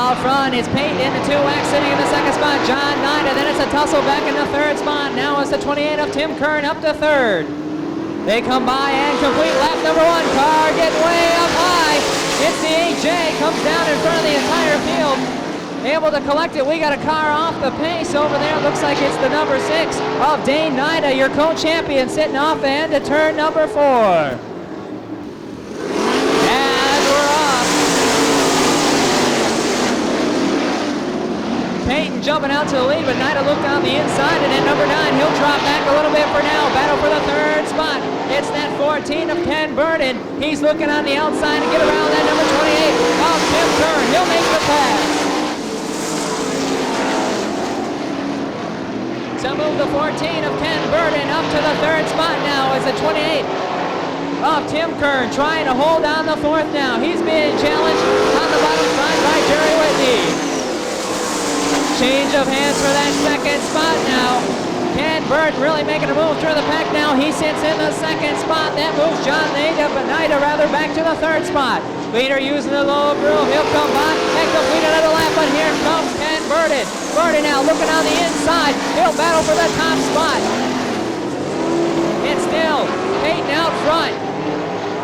Out front, it's Peyton in the 2X sitting in the second spot. John Nida, then it's a tussle back in the third spot. Now it's the 28 of Tim Kern up to third. They come by and complete lap number 1. Car getting way up high. It's the 8J, comes down in front of the entire field. Able to collect it. We got a car off the pace over there. Looks like it's the number 6 of Dane Nida, your co-champion, sitting off the end of turn number 4. Peyton jumping out to the lead, but Nida looked on the inside, and at number 9, he'll drop back a little bit for now. Battle for the third spot. It's that 14 of Ken Burden. He's looking on the outside to get around that number 28 of Tim Kern. He'll make the pass. So move the 14 of Ken Burden up to the third spot now as the 28 of Tim Kern trying to hold on the fourth now. He's being challenged on the bottom side by Jerry Whitney. Change of hands for that second spot now. Ken Burden really making a move through the pack now. He sits in the second spot. That moves John Nida, but Nida rather back to the third spot. Leader using the low groove. He'll come by and complete another lap, but here comes Ken Burden. Burden now looking on the inside. He'll battle for the top spot. It's still Peyton out front.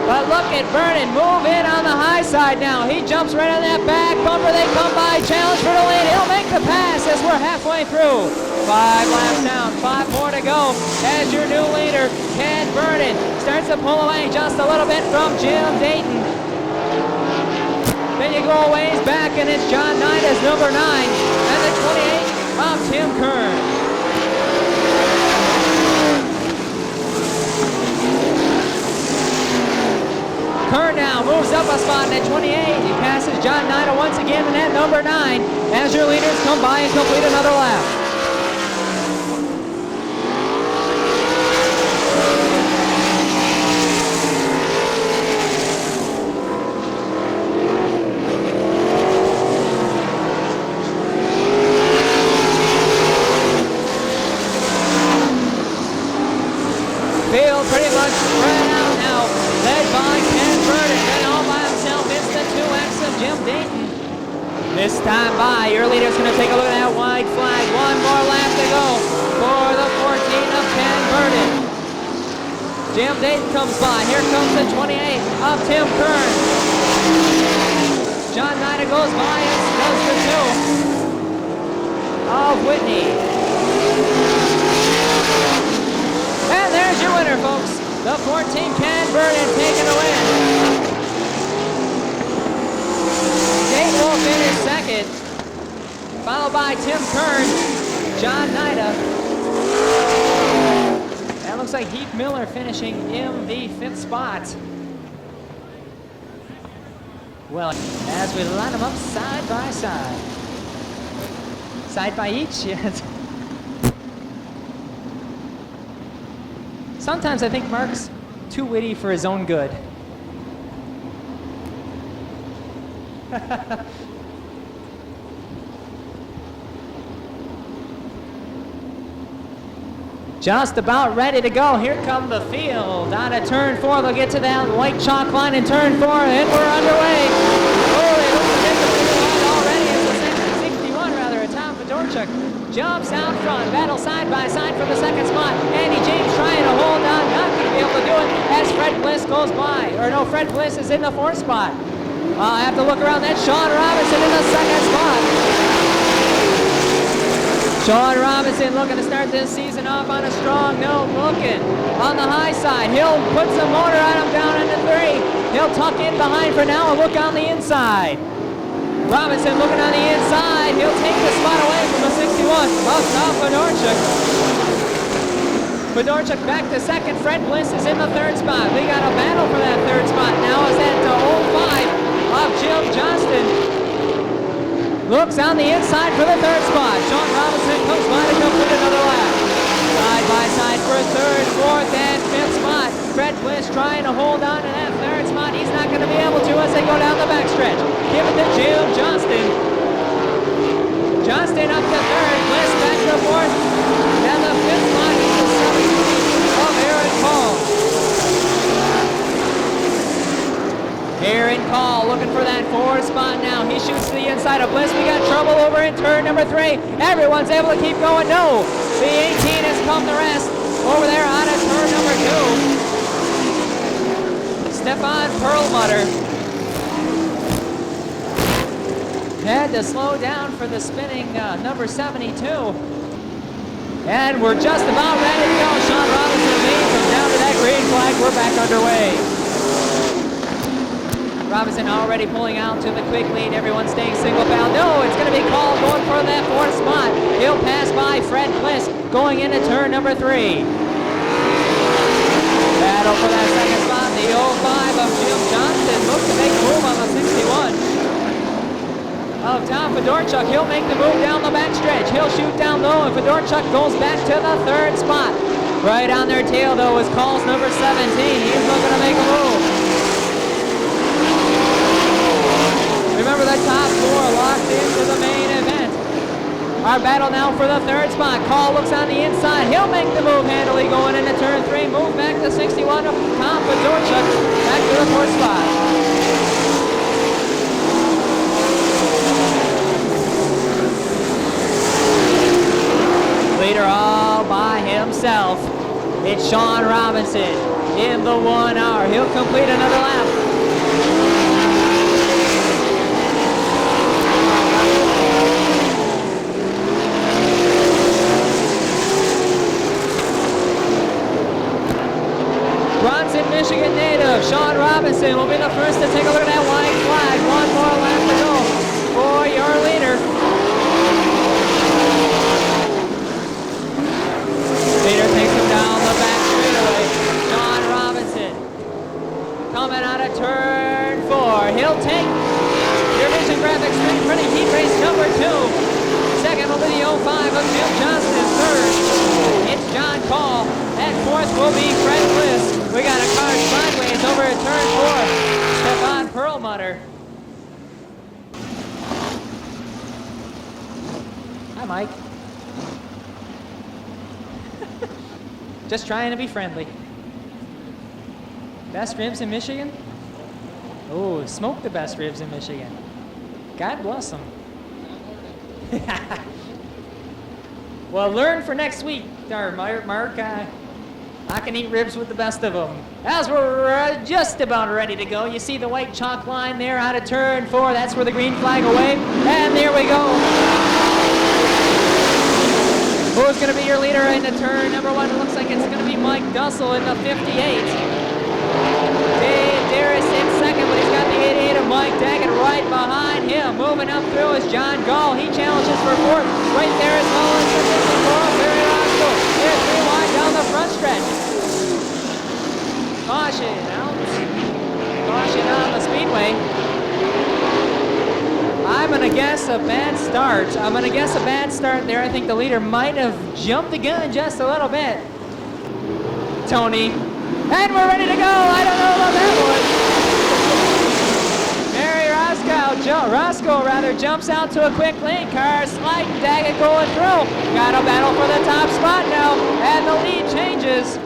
But look at Burden move in on the high side now. He jumps right on that back bumper. They come by, challenge for the lead. He'll make the pass as we're halfway through. 5 laps down, 5 more to go. As your new leader, Ken Burden starts to pull away just a little bit from Jim Dayton. Then you go a ways back and it's John Nida's number 9 and the 28 of Tim Kern. Kern now moves up a spot at 28. He passes John Nida once again in at number 9 as your leaders come by and complete another lap. Field pretty much spread out now, led by Ken Burden. Then all by himself, it's the 2X of Jim Dayton. This time by, your leader's going to take a look at that white flag. One more lap to go for the 14 of Ken Burden. Jim Dayton comes by. Here comes the 28 of Tim Kern. John Nida goes by and does the 2 of Whitney. And there's your winner, folks. The 14 Ken Burden taking the win. Dayton will finish second, followed by Tim Kern, John Nida. That looks like Heath Miller finishing in the 5th spot. Well, as we line them up side by side. Side by each, yes. Sometimes I think Mark's too witty for his own good. Just about ready to go. Here come the field. On a turn 4, they'll get to that white chalk line in turn 4, and we're underway. Oh, they look to get the field already. It's the 61, rather. Tom Fedorchuk jumps out front, battle side by side from the second spot. Andy James trying to hold on, not going to be able to do it as Fred Bliss goes by. Or no, Fred Bliss is in the 4th spot. I have to look around. That's Sean Robinson in the 2nd spot. Sean Robinson looking to start this season off on a strong note, looking on the high side. He'll put some motor on him down into 3. He'll tuck in behind for now and look on the inside. Robinson looking on the inside. He'll take the spot away from the 61 of Tom Fedorchuk. Fedorchuk back to second. Fred Bliss is in the 3rd spot. We got a battle for that 3rd spot now as that 05 of Jimmy Johnston looks on the inside for the 3rd spot. Sean Robinson comes by to complete another lap. Side by side for 3rd, 4th, and 5th spot. Fred Bliss trying to hold on to that 3rd spot. He's not going to be able to as they go down the backstretch. Give it to Jim Johnston. Johnston up to 3rd, Bliss back to 4th, and the 5th spot is the 17 of Aaron Cole. Aaron Call looking for that 4th spot now. He shoots to the inside of Bliss. We got trouble over in turn number 3. Everyone's able to keep going. No, the 18 has come the rest over there out of turn number 2. Stefan Perlmutter had to slow down for the spinning number 72. And we're just about ready to go. Sean Robinson leads him down to that green flag. We're back underway. Robinson already pulling out to the quick lead. Everyone staying single file. No, it's going to be called going for that 4th spot. He'll pass by Fred Bliss going into turn number 3. Battle for that 2nd spot. The 05 of Jim Johnston looks to make a move on the 61. Of Tom Fedorchuk, he'll make the move down the backstretch. He'll shoot down low, and Fedorchuk goes back to the 3rd spot. Right on their tail, though, is Call's number 17. He's looking to make a move. Remember, the top 4 locked into the main event. Our battle now for the 3rd spot. Call looks on the inside. He'll make the move handily going into turn 3. Move back to 61 of Tom Fedorchuk. Back to the 4th spot. Leader all by himself. It's Sean Robinson in the 1 hour. He'll complete another lap. Bronson, Michigan native Sean Robinson will be the first to take a look at that white flag. 1 more lap to go for your leader. Leader takes him down the back straightaway. Sean Robinson coming out of turn 4. He'll take your Vision Graphics 3 printing heat race number 2. Second will be the 05 of Jim Johnston. Third, it's John Call. And 4th will be Fred Bliss. We got a car sideways over at turn 4. Stefan Perlmutter. Hi, Mike. Just trying to be friendly. Best ribs in Michigan? Oh, smoke the best ribs in Michigan. God bless them. Well, learn for next week, Mark. I can eat ribs with the best of them. As we're just about ready to go, you see the white chalk line there out of turn 4. That's where the green flag will wave. And there we go. Who's going to be your leader into turn number 1? It looks like it's going to be Mike Dussel in the 58. Dave Darris in second, but he's got the 88 of Mike Daggett right behind him. Moving up through is John Gall. He challenges for 4th. Right there is Mullins for 54. Barry Roscoe. Here's 3 wide down the front stretch. Caution out. Caution on the speedway. I'm going to guess a bad start. There. I think the leader might have jumped the gun just a little bit. Tony. And we're ready to go. I don't know about that one. Mary Roscoe jumps out to a quick lane car. Sliding Daggett going through. Got a battle for the top spot now. And the lead changes.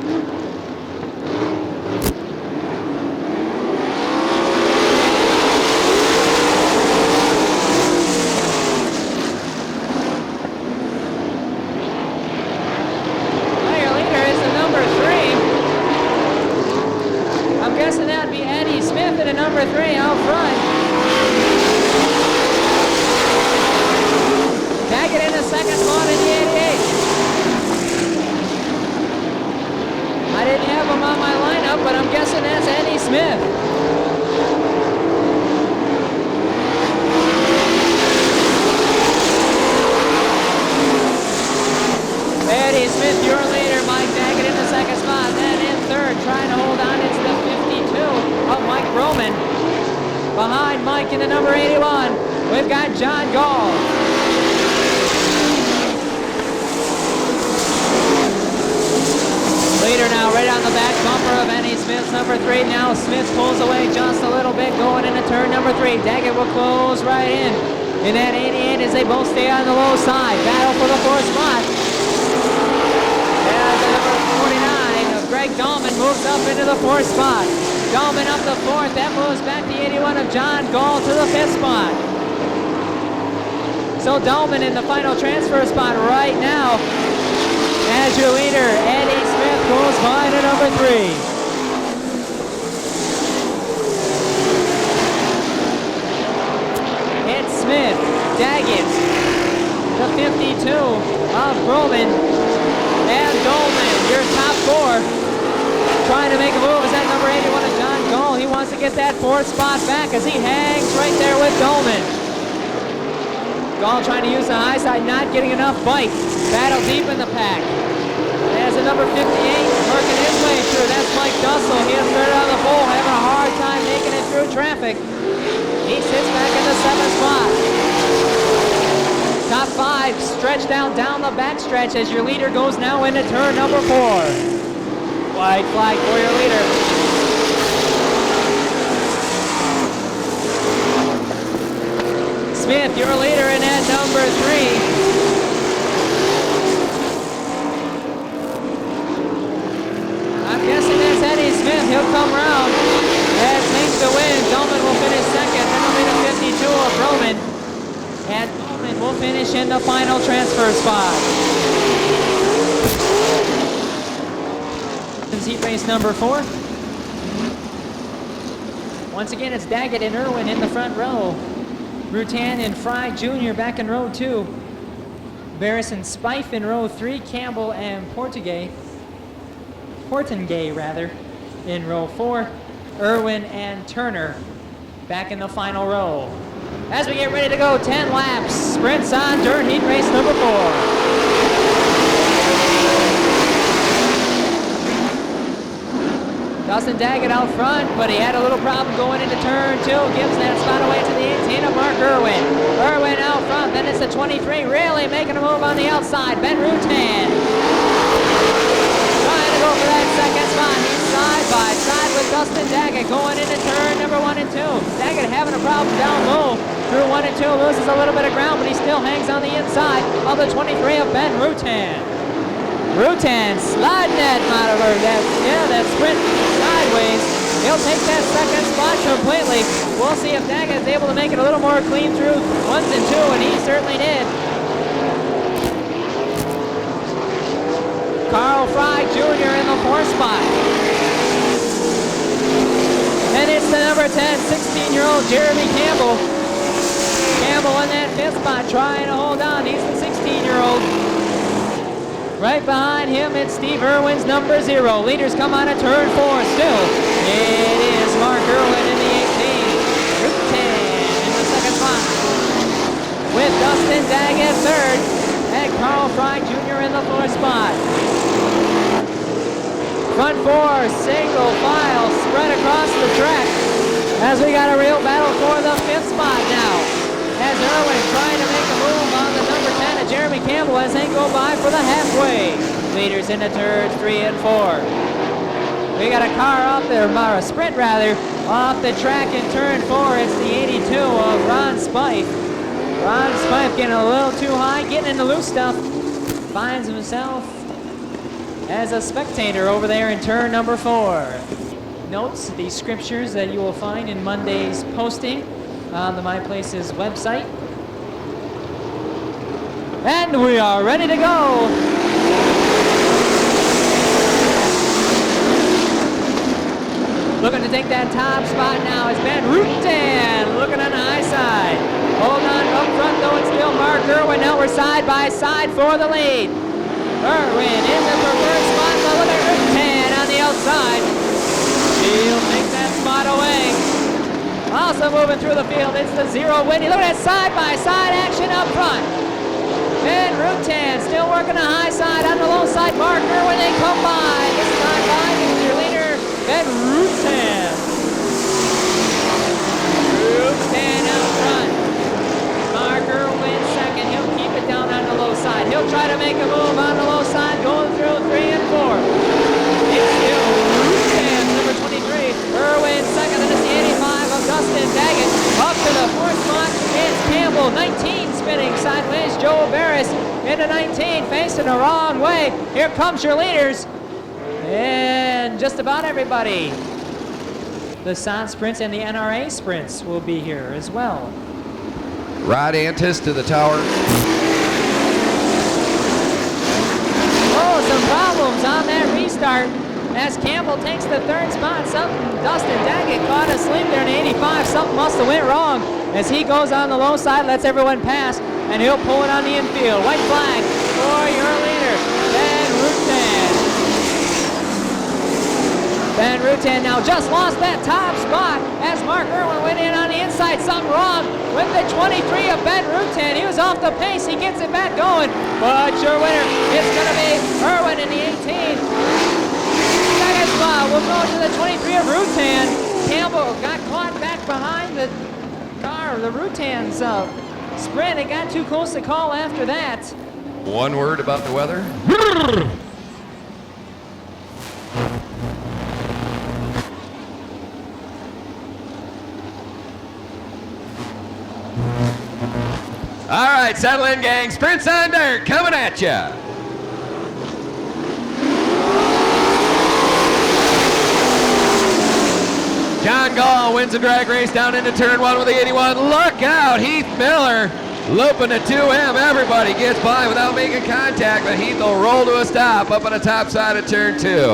Number 3 out front. Daggett in the 2nd spot in the 88. I didn't have him on my lineup, but I'm guessing that's Eddie Smith. Eddie Smith, your leader. Mike Daggett in the 2nd spot. Then in 3rd, trying to hold on. It's the 52 of Mike Roman. Behind Mike in the number 81, we've got John Gall. Leader now right on the back bumper of Eddie Smith's number 3. Now Smith pulls away just a little bit going into turn number 3. Daggett will close right in that 88 as they both stay on the low side. Battle for the 4th spot. As the number 49 of Greg Dahlman moves up into the 4th spot. Dolman up the fourth. That moves back the 81 of John Gall to the fifth spot. So Dolman in the final transfer spot right now. As your leader, Eddie Smith goes by to number 3. It's Smith, Daggett, the 52 of Broman, and Dolman, your top 4. Trying to make a move is that number 81 of John Gall. He wants to get that 4th spot back as he hangs right there with Dolman. Gall trying to use the high side, not getting enough bite. Battle deep in the pack. There's a number 58 working his way through. That's Mike Dussel. He has started on the pole, having a hard time making it through traffic. He sits back in the 7th spot. Top 5 stretched down the back stretch as your leader goes now into turn number 4. White flag for your leader. Smith, your leader in at number 3. I'm guessing that's Eddie Smith. He'll come around and takes the win. Dolman will finish second. Then will be the 52 of Roman. And Dolman will finish in the final transfer spot. Heat race number 4. Once again, it's Daggett and Irwin in the front row. Rutan and Fry Jr. back in row 2. Barris and Spife in row 3. Campbell and Portugay in row 4. Irwin and Turner back in the final row. As we get ready to go, 10 laps, sprints on dirt, heat race number 4. Dustin Daggett out front, but he had a little problem going into turn 2. Gives that spot away to the 18 of Mark Irwin. Irwin out front, then it's the 23, really making a move on the outside. Ben Rutan trying to go for that second spot. He's side by side with Dustin Daggett going into turn number 1 and 2. Daggett having a problem down low through 1 and 2, loses a little bit of ground, but he still hangs on the inside of the 23 of Ben Rutan. Rutan sliding that monitor, that sprint sideways. He'll take that second spot completely. We'll see if Daggett is able to make it a little more clean through 1s and 2, and he certainly did. Carl Fry Jr. in the 4th spot. And it's the number 10, 16-year-old Jeremy Campbell. Campbell in that 5th spot trying to hold on. He's the 16-year-old. Right behind him, it's Steve Irwin's number 0. Leaders come on to turn 4 still. It is Mark Irwin in the 18. Route 10 in the 2nd spot. With Dustin Daggett 3rd and Carl Fry Jr. in the 4th spot. Front 4, single file, spread across the track. As we got a real battle for the 5th spot now. As Irwin trying to make a move on the number 10 of Jeremy Campbell as they go by for the halfway. Leaders into turns 3 and 4. We got a car off there, or a sprint rather, off the track in turn 4. It's the 82 of Ron Spife. Ron Spife getting a little too high, getting into loose stuff. Finds himself as a spectator over there in turn number 4. Notes, the scriptures that you will find in Monday's posting on the My Places website. And we are ready to go. Looking to take that top spot now is Ben Rutan, looking on the high side. Hold on up front though, it's still Mark Irwin. Now we're side by side for the lead. Irwin in the preferred spot, but look at Rutan on the outside. He'll take that spot away. Also moving through the field, it's the 0 Whitney. Look at that side-by-side action up front. Ben Rutan still working the high side on the low side. Mark Irwin, they come by. This time by is your leader, Ben Rutan. Rutan out front. Mark Irwin second. He'll keep it down on the low side. He'll try to make a move on the low side, going through 3 and 4. It's still Rutan, number 23. Irwin second, and it's the 85 of Dustin Daggett. Up to the 4th spot, it's Campbell, 19, spinning sideways. Joe Barris into 19, facing the wrong way. Here comes your leaders. And just about everybody the SON sprints and the NRA sprints will be here as well. Rod Antis to the tower. Oh, some problems on that restart as Campbell takes the third spot. Dustin Daggett caught asleep there in 85. Something must have went wrong as he goes on the low side, lets everyone pass, and he'll pull it on the infield. White flag for your leader, Ben Rutan. Ben Rutan now just lost that top spot as Mark Irwin went in on the inside. Something wrong with the 23 of Ben Rutan. He was off the pace. He gets it back going, but your winner is going to be Irwin in the 18. Second spot will go to the 23 of Rutan. Campbell got caught back behind the car, the Rutan's sprint. It got too close to call after that. One word about the weather. All right, settle in, gang. Sprints on dirt coming at ya. John Gall wins the drag race down into turn one with the 81. Look out, Heath Miller looping the 2M. Everybody gets by without making contact, but Heath will roll to a stop up on the top side of turn two.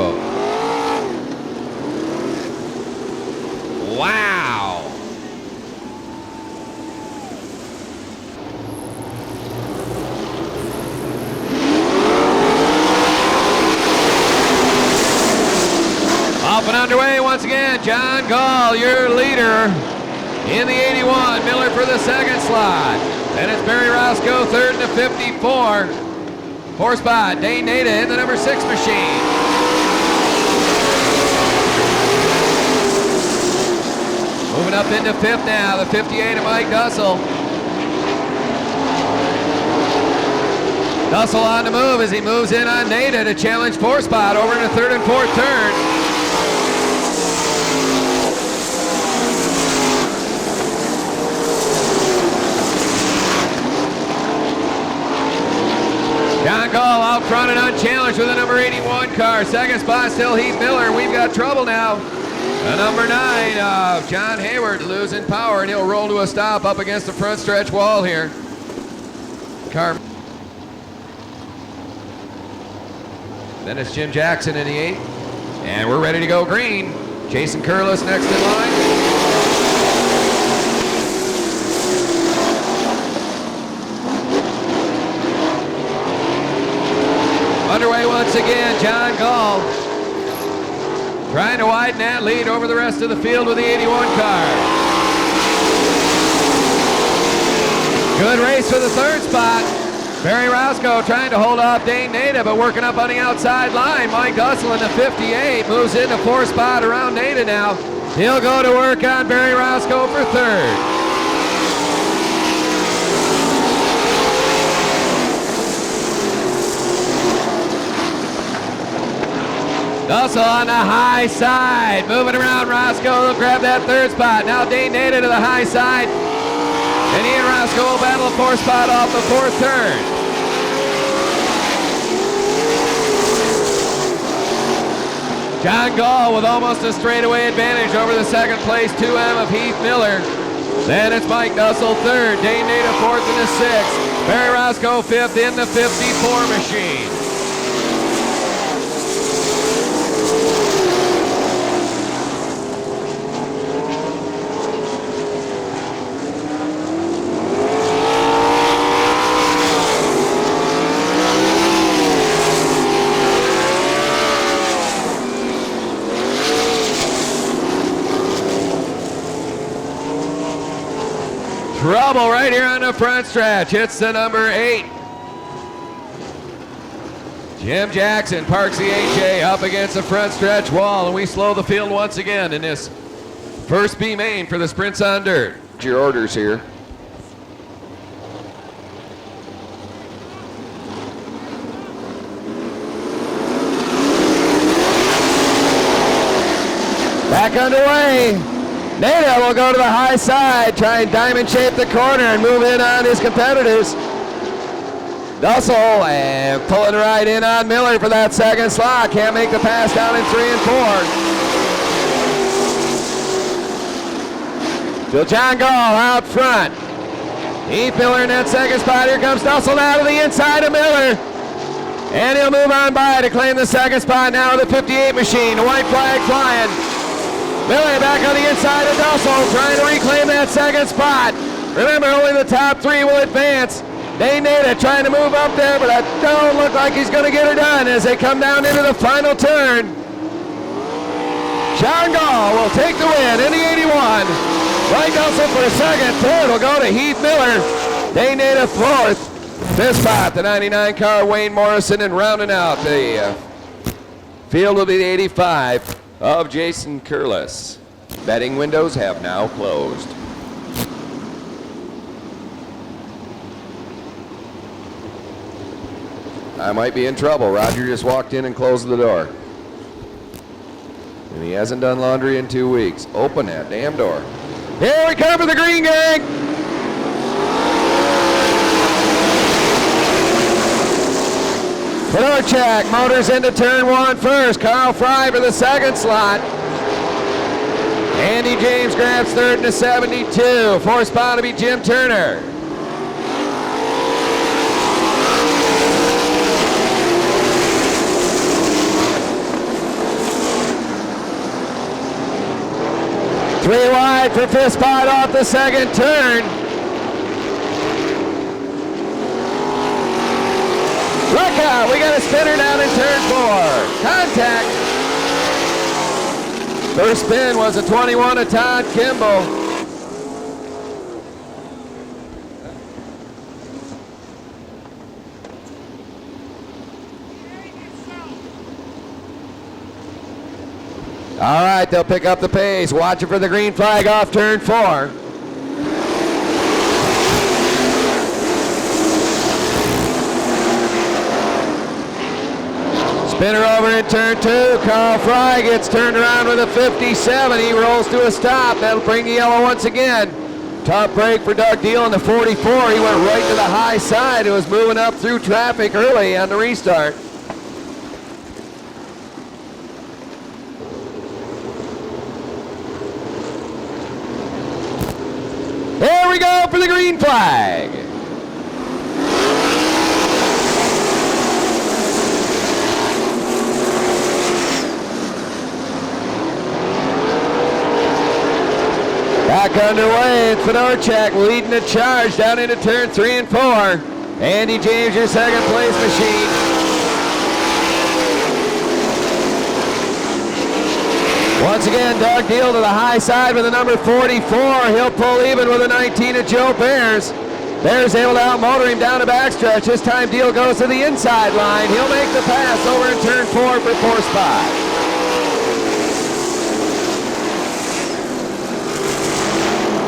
Wow. Off and underway once again, John Gall, your leader in the 81. Miller for the second slot. Then it's Barry Roscoe, third in the 54. Fourth spot, Dane Nada in the number 6 machine. Moving up into fifth now, the 58 of Mike Dussel. Dussel on the move as he moves in on Nada to challenge fourth spot over in the third and fourth turn. John Gall out front and unchallenged with the number 81 car. Second spot still Heath Miller. We've got trouble now. The number 9 of John Hayward losing power, and he'll roll to a stop up against the front stretch wall here. Car. Then it's Jim Jackson in the 8. And we're ready to go green. Jason Curlis next in line. Underway once again, John Gall trying to widen that lead over the rest of the field with the 81 car. Good race for the third spot. Barry Roscoe trying to hold off Dane Nada, but working up on the outside line. Mike Dussel in the 58 moves into fourth spot around Nada now. He'll go to work on Barry Roscoe for third. Dussel on the high side, moving around Roscoe. They'll grab that third spot. Now Dane Nada to the high side. And he and Roscoe will battle the fourth spot off the fourth turn. John Gall with almost a straightaway advantage over the second place 2M of Heath Miller. Then it's Mike Dussel third, Dane Nada fourth in the 6th. Barry Roscoe fifth in the 54 machine. Trouble right here on the front stretch. It's the number 8. Jim Jackson parks the HA up against the front stretch wall, and we slow the field once again in this first B main for the sprints on dirt. Your orders here. Back underway. Nada will go to the high side, try and diamond shape the corner and move in on his competitors. Dussel and pulling right in on Miller for that second slot. Can't make the pass down in 3 and 4. Still John Gall out front. Heath Miller in that second spot. Here comes Dussel now to the inside of Miller. And he'll move on by to claim the second spot now with the 58 machine. The white flag flying. Miller back on the inside of Dussel, trying to reclaim that second spot. Remember, only the top three will advance. Dane Nada trying to move up there, but that don't look like he's going to get her done as they come down into the final turn. John Gall will take the win in the 81. Mike Dussel for second. Third will go to Heath Miller. Dane Nada fourth. Fifth spot, the 99 car, Wayne Morrison, and rounding out the field will be the 85 of Jason Curlis. Betting windows have now closed. I might be in trouble. Roger just walked in and closed the door. And he hasn't done laundry in 2 weeks. Open that damn door. Here we come for the green gang. Fedorchak motors into turn one first. Carl Fry for the second slot. Andy James grabs third in the 72. Fourth spot to be Jim Turner. Three wide for fifth spot off the second turn. Look out, we got a spinner down in turn four. Contact. First spin was a 21 of Todd Kimball. All right, they'll pick up the pace. Watching for the green flag off turn four. Spinner over in turn two. Carl Fry gets turned around with a 57. He rolls to a stop. That'll bring the yellow once again. Tough break for Doug Deal in the 44. He went right to the high side. It was moving up through traffic early on the restart. There we go for the green flag. Back underway, it's Fedorchak leading the charge down into turn 3 and 4. Andy James, your second place machine. Once again, Doug Deal to the high side with the number 44. He'll pull even with a 19 of Joe Bears. Bears able to outmotor him down the backstretch. This time Deal goes to the inside line. He'll make the pass over in turn 4 for fourth spot.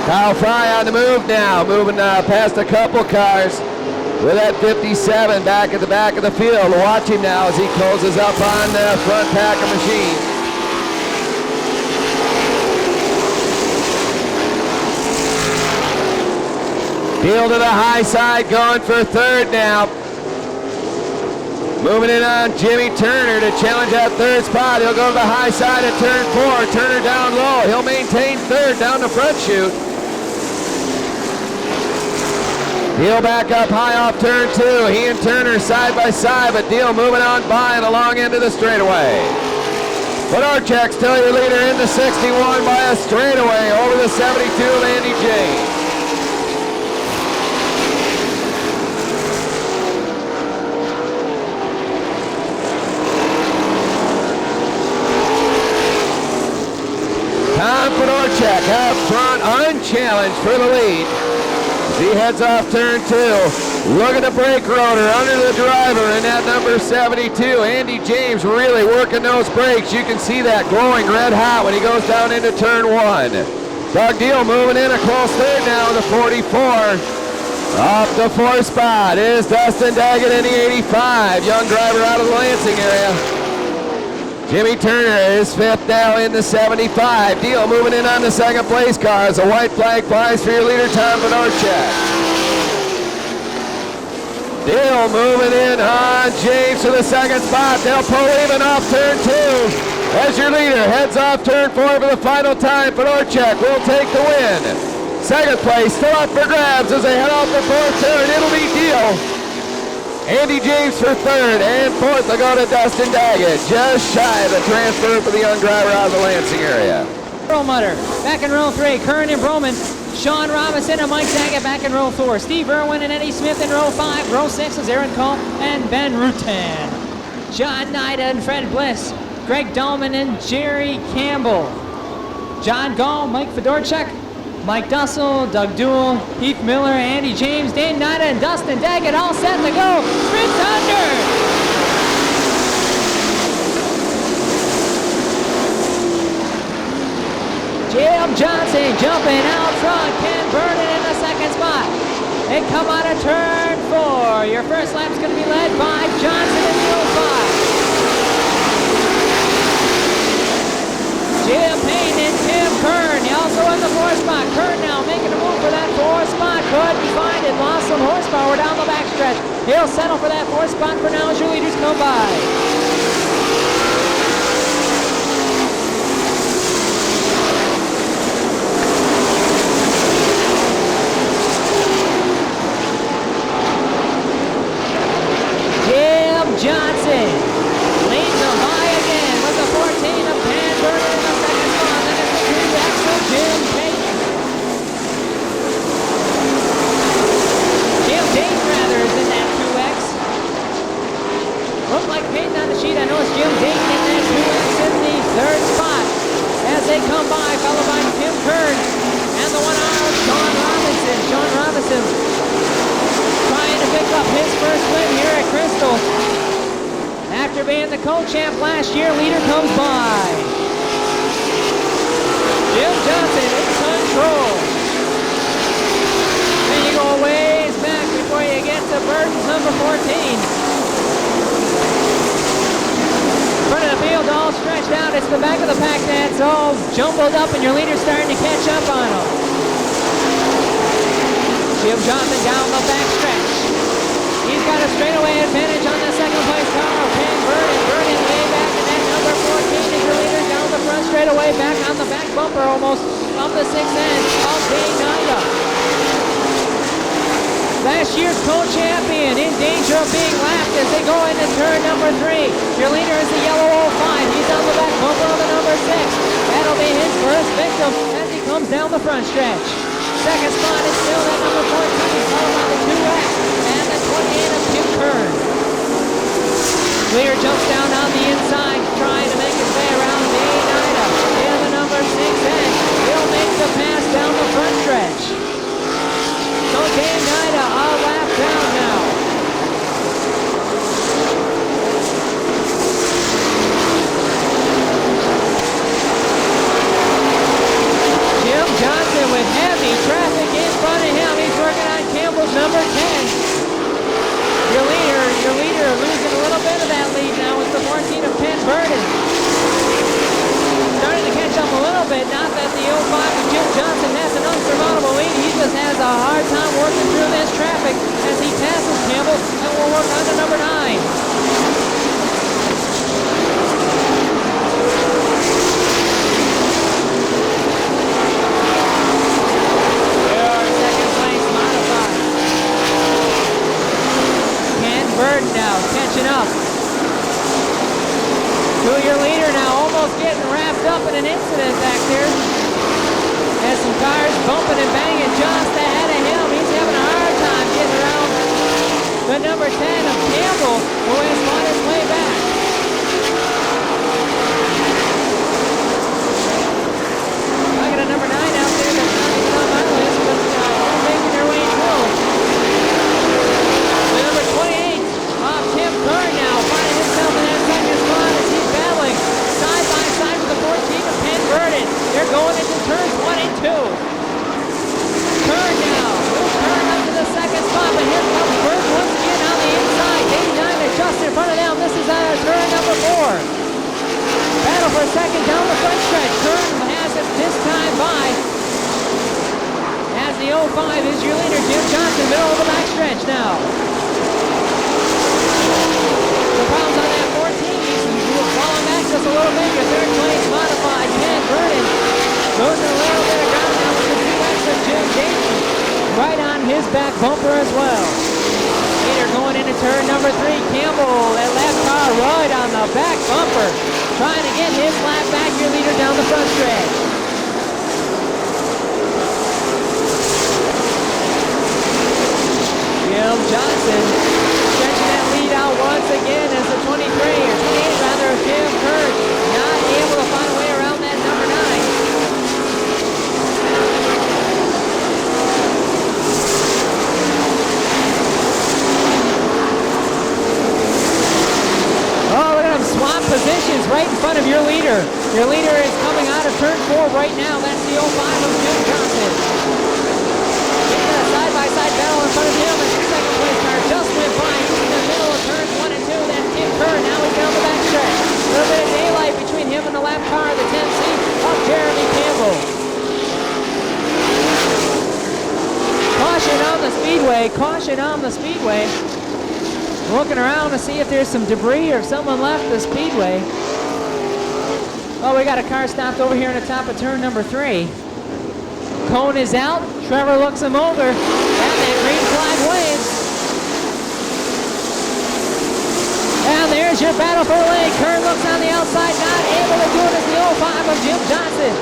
Kyle Fry on the move now, moving past a couple cars with that 57 back at the back of the field. Watch him now as he closes up on the front pack of machines. Deal to the high side, going for third now. Moving in on Jimmy Turner to challenge that third spot. He'll go to the high side at turn 4. Turner down low. He'll maintain third down the front chute. Deal back up high off turn 2. He and Turner side by side, but Deal moving on by and along into the straightaway. Fedorchak still your leader in the 61 by a straightaway over the 72 of Andy James. Tom Fedorchak out front, unchallenged for the lead. As he heads off turn 2. Look at the brake rotor under the driver in that number 72. Andy James really working those brakes. You can see that glowing red hot when he goes down into turn 1. Doug Deal moving in a close third now with the 44. Off the fourth spot is Dustin Daggett in the 85. Young driver out of the Lansing area. Jimmy Turner is fifth now in the 75. Deal moving in on the second place car as a white flag flies for your leader, Tom Fedorchak. Deal moving in on James to the second spot. They'll pull even off turn 2. As your leader heads off turn 4 for the final time, Fedorchak will take the win. Second place still up for grabs as they head off the fourth turn. It'll be Deal. Andy James for third, and fourth will go to Dustin Daggett. Just shy of the transfer for the young driver out of the Lansing area. Perlmutter back in row 3. Kern and Broman. Sean Robinson and Mike Daggett back in row 4. Steve Irwin and Eddie Smith in row 5. Row 6 is Aaron Cole and Ben Rutan. John Nida and Fred Bliss. Greg Dahlman and Jerry Campbell. John Gall, Mike Fedorchuk, Mike Dussel, Doug Duell, Heath Miller, Andy James, Dane Nida, and Dustin Daggett all set to go. Sprint under! Jim Johnson jumping out front. Ken Vernon in the second spot. They come out of turn 4. Your first lap's going to be led by Johnson in the 05. Jim Payne and Tim Kern. Also in the 4th spot. Kern now making a move for that 4th spot. Couldn't find it. Lost some horsepower down the backstretch. He'll settle for that 4th spot for now as your leaders come by. Johnson leads them by again with the 14 of Ken Vernon in the second spot. Then it's the 2X of Jim Payton. Jim Dayton, rather, is in that 2X. Looked like Payton on the sheet. I know it's Jim Dayton in that 2X in the 3rd spot. As they come by, followed by Tim Kern and the 1R Sean Robinson. Sean Robinson trying to pick up his first win here at Crystal. After being the co-champ last year, leader comes by. Jim Johnson in control. Then you go a ways back before you get to Burton's number 14. Front of the field all stretched out. It's the back of the pack that's all jumbled up and your leader's starting to catch up on them. Jim Johnson down the back stretch. He's got a straightaway advantage on the second place car. Ken Vernon. Vernon way back in that number 14 is your leader down the front straightaway, back on the back bumper almost of the 6th end of Dane Nida. Last year's co-champion in danger of being lapped as they go into turn number 3. Your leader is the yellow 05. He's on the back bumper of the number 6. That'll be his first victim as he comes down the front stretch. Second spot is still that number 14, followed by the 2X and the 28 of Tim Kern. Leader jumps down on the inside, trying to make his way around Dane Nida. In the number 6 end, he'll make the pass down the front stretch. So Dane Nida a lap down now. Jim Johnson with heavy traffic in front of him. He's working on Campbell's number 10. Your leader losing a little bit of that lead now with the 14 of Ken Vernon. Starting to catch up a little bit. Not that the 05 of Jim Johnson has an unsurmountable lead. He just has a hard time working through this traffic as he passes Campbell and will work on to number 9. Burton now catching up to your leader now, almost getting wrapped up in an incident back there. Has some cars bumping and banging just ahead of him. He's having a hard time getting around the number 10 of Campbell, who has fought his way back. I got a number 9 out there that's not even on my list, but they're making their way through. The number 28. Tim Kern now finding himself in that second spot as he's battling side by side with the 14 of Ken Vernon. They're going into turns 1 and 2. Kern now, move Kern up to the second spot, but here comes Burton once again on the inside. Dane Nida just in front of them. his back bumper as well. Leader going into turn number 3. Campbell, that lap car right on the back bumper, trying to get his lap back. Your leader down the front stretch. Jim Johnston stretching that lead out once again as the 23 or 28 rather of Jim Kern not able to find a way around that number 9. Oh, look at him swap positions right in front of your leader. Your leader is coming out of turn 4 right now. That's the 05 of Jim Johnston. Getting a side-by-side battle in front of him as the second place car just went by. He's in the middle of turns 1 and 2. That's Tim Kerr. Now he's down the back stretch. A little bit of daylight between him and the lap car, the 10th seat of Jeremy Campbell. Caution on the speedway. Caution on the speedway. Looking around to see if there's some debris or if someone left the speedway. Oh, we got a car stopped over here on the top of turn number 3. Cone is out. Trevor looks him over. And that green flag waves. And there's your battle for the lead. Kern looks on the outside, not able to do it as the 05 of Jim Johnston.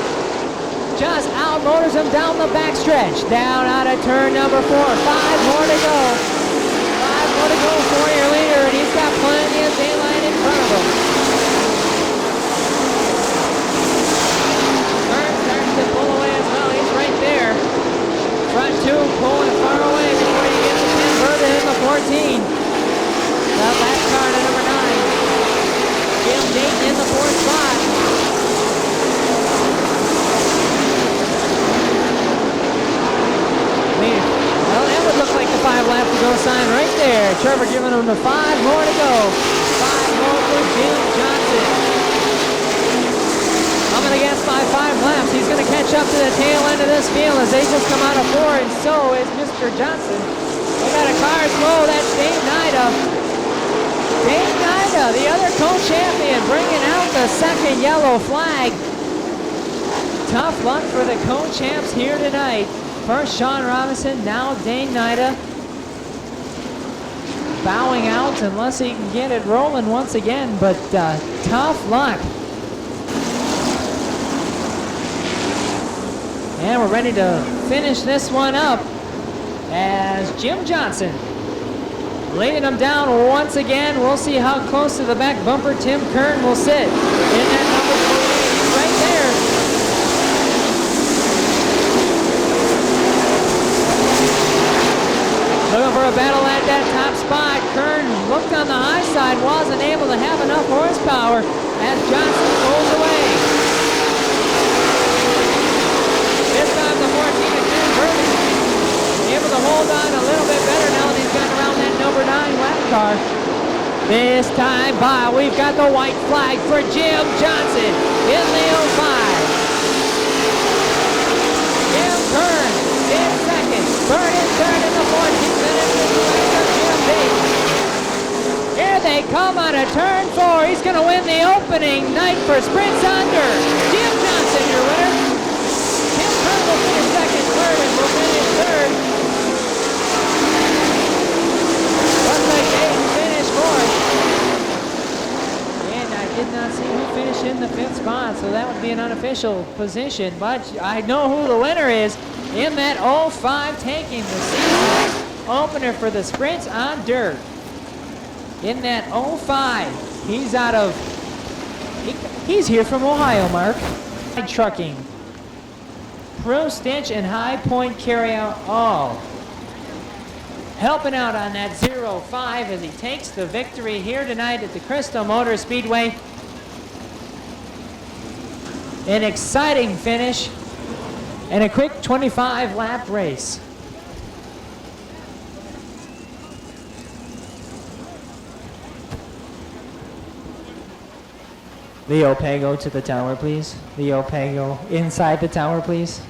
Just outmotors him down the back stretch. Down out of turn number 4. 5 more to go. 5 more to go for your leader, and he's got plenty of daylight in front of him. Kern starts to pull away as well. He's right there. Front 2 pulling far away before you get to Ken Burden in the 14. The last car to number 9. Jim Dayton in the 4th spot. Well, that would look like the 5 lap to go sign right there. Trevor giving him the 5 more to go. 5 more for Jim Johnston. I'm going to guess by 5 laps, he's going to catch up to the tail end of this field as they just come out of 4, and so is Mr. Johnston. We got a car slow. That's Dave Nida. Dave Nida, the other co-champion, bringing out the second yellow flag. Tough luck for the co-champs here tonight. First Sean Robinson, now Dane Nida. Bowing out unless he can get it rolling once again, but tough luck. And we're ready to finish this one up as Jim Johnston leading them down once again. We'll see how close to the back bumper Tim Kern will sit in that number 48. He's right there. Looking for a battle at that top spot. Kern looked on the high side, wasn't able to have enough horsepower as Johnston pulls away. This time the 14 of Ken Burton able to hold on a little bit better now that he's gotten around that number 9 lap car. This time by, we've got the white flag for Jim Johnston in the 05. Jim Kern in second. Burton third in the 14th minute with the legs of Jim Dayton. Here they come on a turn 4. He's going to win the opening night for Sprints Under. Jim Johnston, your winner. Tim Kern will finish second. Burton will finish third. Looks like Dayton finished 4th. And I did not see who finished in the 5th spot, so that would be an unofficial position. But I know who the winner is in that 05, taking the season opener for the Sprints on Dirt. In that 05, he's out of, he's here from Ohio, Mark. Trucking. Pro Stitch and High Point Carryout all helping out on that 05 as he takes the victory here tonight at the Crystal Motor Speedway. An exciting finish and a quick 25-lap race. Leo Pago to the tower, please. Leo Pago inside the tower, please.